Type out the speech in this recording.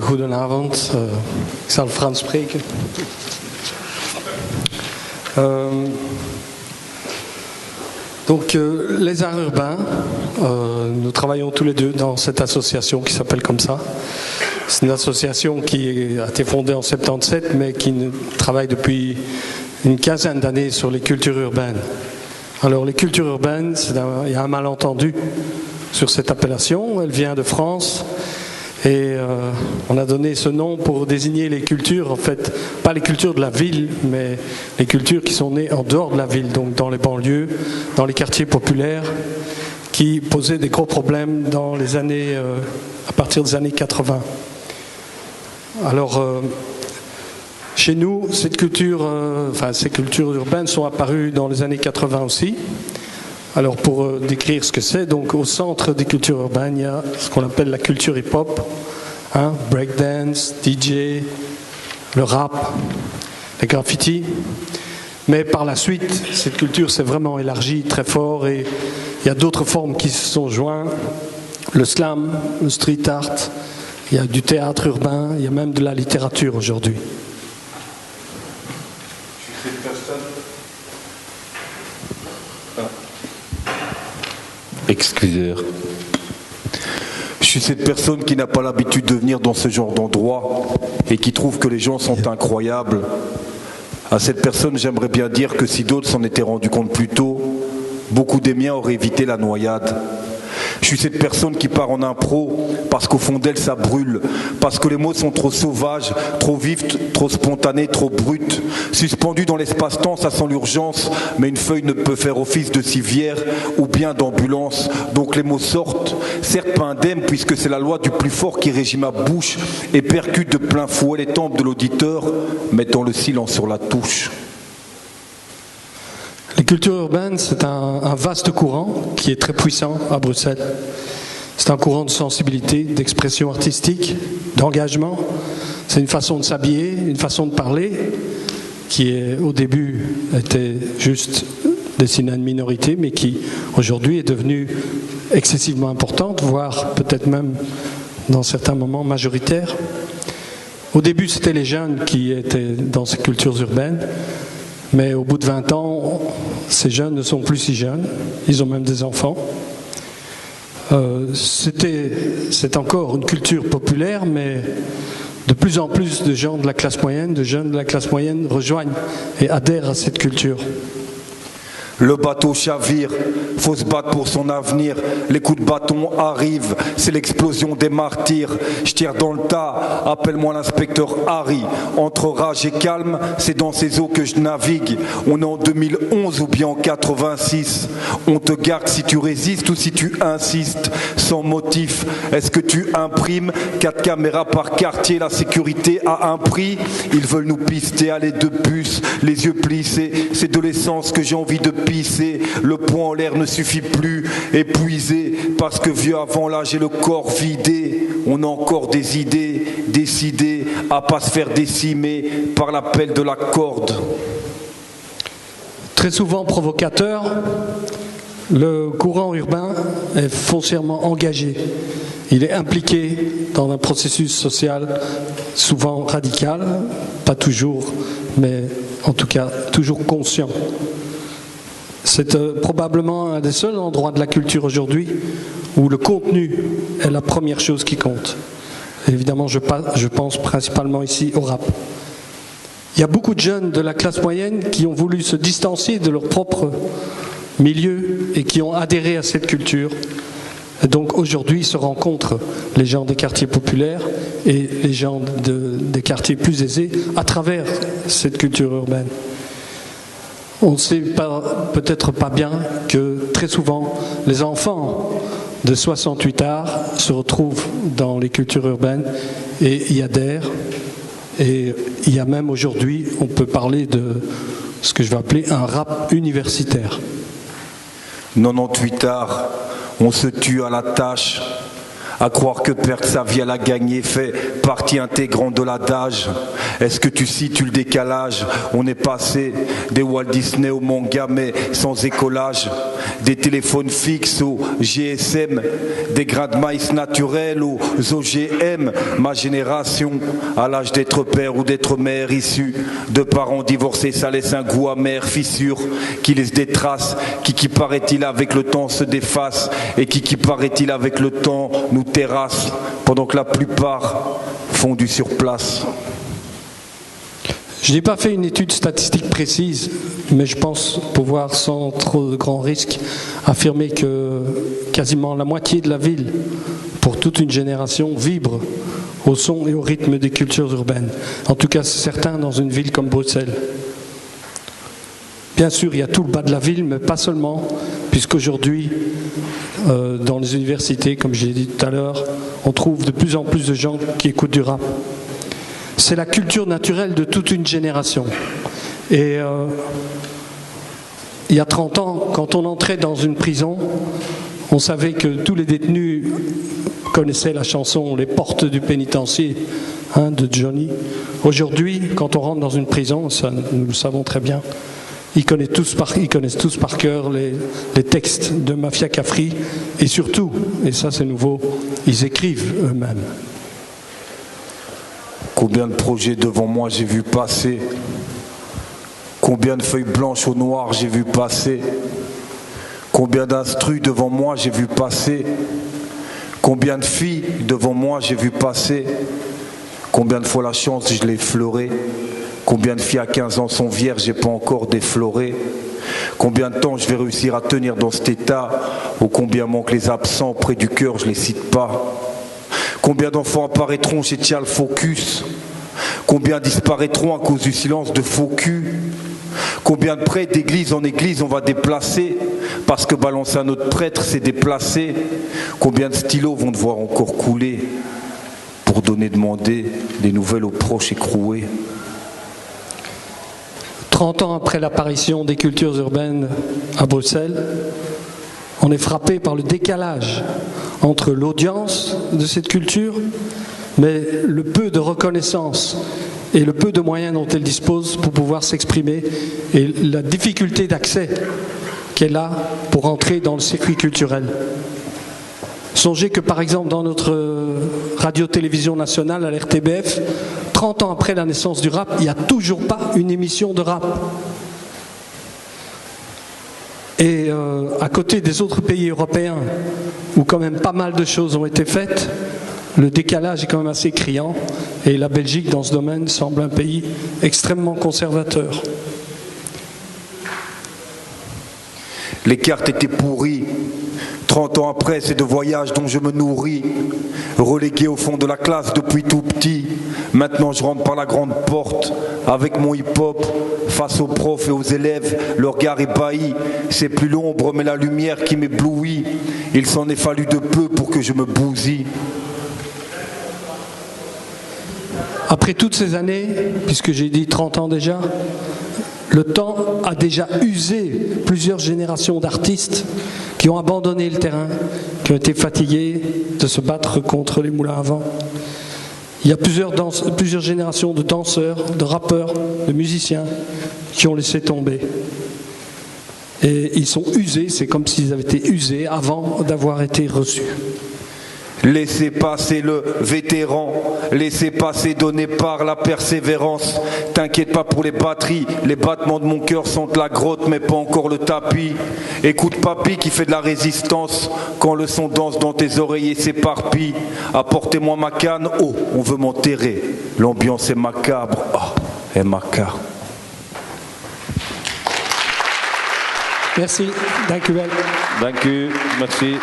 Goedenavond, ik zal Frans spreken. Les arts urbains, nous travaillons tous les deux dans cette association qui s'appelle comme ça. C'est une association qui a été fondée en 77, mais qui travaille depuis une quinzaine d'années sur les cultures urbaines. Alors les cultures urbaines, il y a un malentendu sur cette appellation, elle vient de France. Et on a donné ce nom pour désigner les cultures, en fait, pas les cultures de la ville, mais les cultures qui sont nées en dehors de la ville, donc dans les banlieues, dans les quartiers populaires, qui posaient des gros problèmes dans les années, à partir des années 80. Alors, chez nous, ces cultures urbaines sont apparues dans les années 80 aussi. Alors pour décrire ce que c'est, donc au centre des cultures urbaines, il y a ce qu'on appelle la culture hip-hop, breakdance, DJ, le rap, les graffitis. Mais par la suite, cette culture s'est vraiment élargie très fort et il y a d'autres formes qui se sont jointes. Le slam, le street art, il y a du théâtre urbain, il y a même de la littérature aujourd'hui. Excusez-moi. Je suis cette personne qui n'a pas l'habitude de venir dans ce genre d'endroit et qui trouve que les gens sont incroyables. À cette personne, j'aimerais bien dire que si d'autres s'en étaient rendus compte plus tôt, beaucoup des miens auraient évité la noyade. Je suis cette personne qui part en impro parce qu'au fond d'elle ça brûle, parce que les mots sont trop sauvages, trop vifs, trop spontanés, trop bruts. Suspendus dans l'espace-temps, ça sent l'urgence, mais une feuille ne peut faire office de civière ou bien d'ambulance. Donc les mots sortent, certes pas indemnes puisque c'est la loi du plus fort qui régit ma bouche et percute de plein fouet les tempes de l'auditeur, mettant le silence sur la touche. Les cultures urbaines, c'est un vaste courant qui est très puissant à Bruxelles. C'est un courant de sensibilité, d'expression artistique, d'engagement. C'est une façon de s'habiller, une façon de parler qui au début était juste destinée à une minorité, mais qui aujourd'hui est devenue excessivement importante, voire peut-être même dans certains moments majoritaire. Au début, c'était les jeunes qui étaient dans ces cultures urbaines. Mais au bout de 20 ans, ces jeunes ne sont plus si jeunes, ils ont même des enfants. C'est encore une culture populaire, mais de plus en plus de gens de la classe moyenne, de jeunes de la classe moyenne rejoignent et adhèrent à cette culture. Le bateau chavire, faut se battre pour son avenir. Les coups de bâton arrivent, c'est l'explosion des martyrs. Je tire dans le tas, appelle-moi l'inspecteur Harry. Entre rage et calme, c'est dans ces eaux que je navigue. On est en 2011 ou bien en 86. On te garde si tu résistes ou si tu insistes. Sans motif, est-ce que tu imprimes 4 caméras par quartier, la sécurité a un prix. Ils veulent nous pister à l'aide de puces, les yeux plissés. C'est de l'essence que j'ai envie de pisser, le poing en l'air ne suffit plus, épuisé, parce que vieux avant l'âge et le corps vidé, on a encore des idées, décidées à pas se faire décimer par l'appel de la corde. Très souvent provocateur, le courant urbain est foncièrement engagé. Il est impliqué dans un processus social souvent radical, pas toujours, mais en tout cas toujours conscient. C'est probablement un des seuls endroits de la culture aujourd'hui où le contenu est la première chose qui compte. Évidemment, je pense principalement ici au rap. Il y a beaucoup de jeunes de la classe moyenne qui ont voulu se distancier de leur propre milieu et qui ont adhéré à cette culture. Et donc aujourd'hui se rencontrent les gens des quartiers populaires et les gens des quartiers plus aisés à travers cette culture urbaine. On ne sait peut-être pas bien que très souvent les enfants de 68 arts se retrouvent dans les cultures urbaines et y adhèrent. Et il y a même aujourd'hui, on peut parler de ce que je vais appeler un rap universitaire. 98 arts, on se tue à la tâche. À croire que perdre sa vie à la gagner fait partie intégrante de l'adage. Est-ce que tu situes le décalage? On est passé des Walt Disney au manga mais sans écolage. des téléphones fixes aux GSM, des grains de maïs naturels aux OGM. Ma génération, à l'âge d'être père ou d'être mère, issue de parents divorcés, ça laisse un goût amer, fissure, qui laisse des traces, qui paraît-il avec le temps se déface, et qui paraît-il avec le temps nous terrasse, pendant que la plupart font du surplace. Je n'ai pas fait une étude statistique précise, mais je pense pouvoir, sans trop de grands risques, affirmer que quasiment la moitié de la ville, pour toute une génération, vibre au son et au rythme des cultures urbaines. En tout cas, c'est certain dans une ville comme Bruxelles. Bien sûr, il y a tout le bas de la ville, mais pas seulement, puisqu'aujourd'hui, dans les universités, comme j'ai dit tout à l'heure, on trouve de plus en plus de gens qui écoutent du rap. C'est la culture naturelle de toute une génération. Et il y a 30 ans, quand on entrait dans une prison, on savait que tous les détenus connaissaient la chanson « Les portes du pénitencier » de Johnny. Aujourd'hui, quand on rentre dans une prison, ça, nous le savons très bien, ils connaissent tous par cœur les textes de Mafia Cafri, et surtout, et ça c'est nouveau, ils écrivent eux-mêmes. Combien de projets devant moi j'ai vu passer, combien de feuilles blanches au noir j'ai vu passer, combien d'instrus devant moi j'ai vu passer, combien de filles devant moi j'ai vu passer, combien de fois la chance je l'ai effleurée, combien de filles à 15 ans sont vierges, j'ai pas encore défloré, combien de temps je vais réussir à tenir dans cet état, ou combien manquent les absents près du cœur, je les cite pas. Combien d'enfants apparaîtront chez Tial Focus? Combien disparaîtront à cause du silence de faux cul? Combien de prêtres d'église en église on va déplacer parce que balancer un autre prêtre c'est déplacer? Combien de stylos vont devoir encore couler pour donner demander des nouvelles aux proches écroués? 30 ans après l'apparition des cultures urbaines à Bruxelles, on est frappé par le décalage entre l'audience de cette culture, mais le peu de reconnaissance et le peu de moyens dont elle dispose pour pouvoir s'exprimer et la difficulté d'accès qu'elle a pour entrer dans le circuit culturel. Songez que par exemple dans notre radio-télévision nationale à l'RTBF, 30 ans après la naissance du rap, il n'y a toujours pas une émission de rap. Et à côté des autres pays européens, où quand même pas mal de choses ont été faites, le décalage est quand même assez criant. Et la Belgique, dans ce domaine, semble un pays extrêmement conservateur. Les cartes étaient pourries. 30 ans après, c'est de voyages dont je me nourris. Relégué au fond de la classe depuis tout petit. Maintenant, je rentre par la grande porte avec mon hip-hop. Face aux profs et aux élèves, le regard ébahi. C'est plus l'ombre, mais la lumière qui m'éblouit. Il s'en est fallu de peu pour que je me bousille. Après toutes ces années, puisque j'ai dit 30 ans déjà, le temps a déjà usé plusieurs générations d'artistes qui ont abandonné le terrain, qui ont été fatigués de se battre contre les moulins à vent. Il y a plusieurs générations de danseurs, de rappeurs, de musiciens qui ont laissé tomber. Et ils sont usés, c'est comme s'ils avaient été usés avant d'avoir été reçus. Laissez passer le vétéran, laissez passer donné par la persévérance. T'inquiète pas pour les batteries, les battements de mon cœur sentent la grotte mais pas encore le tapis. Écoute papy qui fait de la résistance, quand le son danse dans tes oreillers s'éparpille. Apportez-moi ma canne, oh on veut m'enterrer, l'ambiance est macabre, oh est macabre. Merci, dank u wel. Dank u, merci.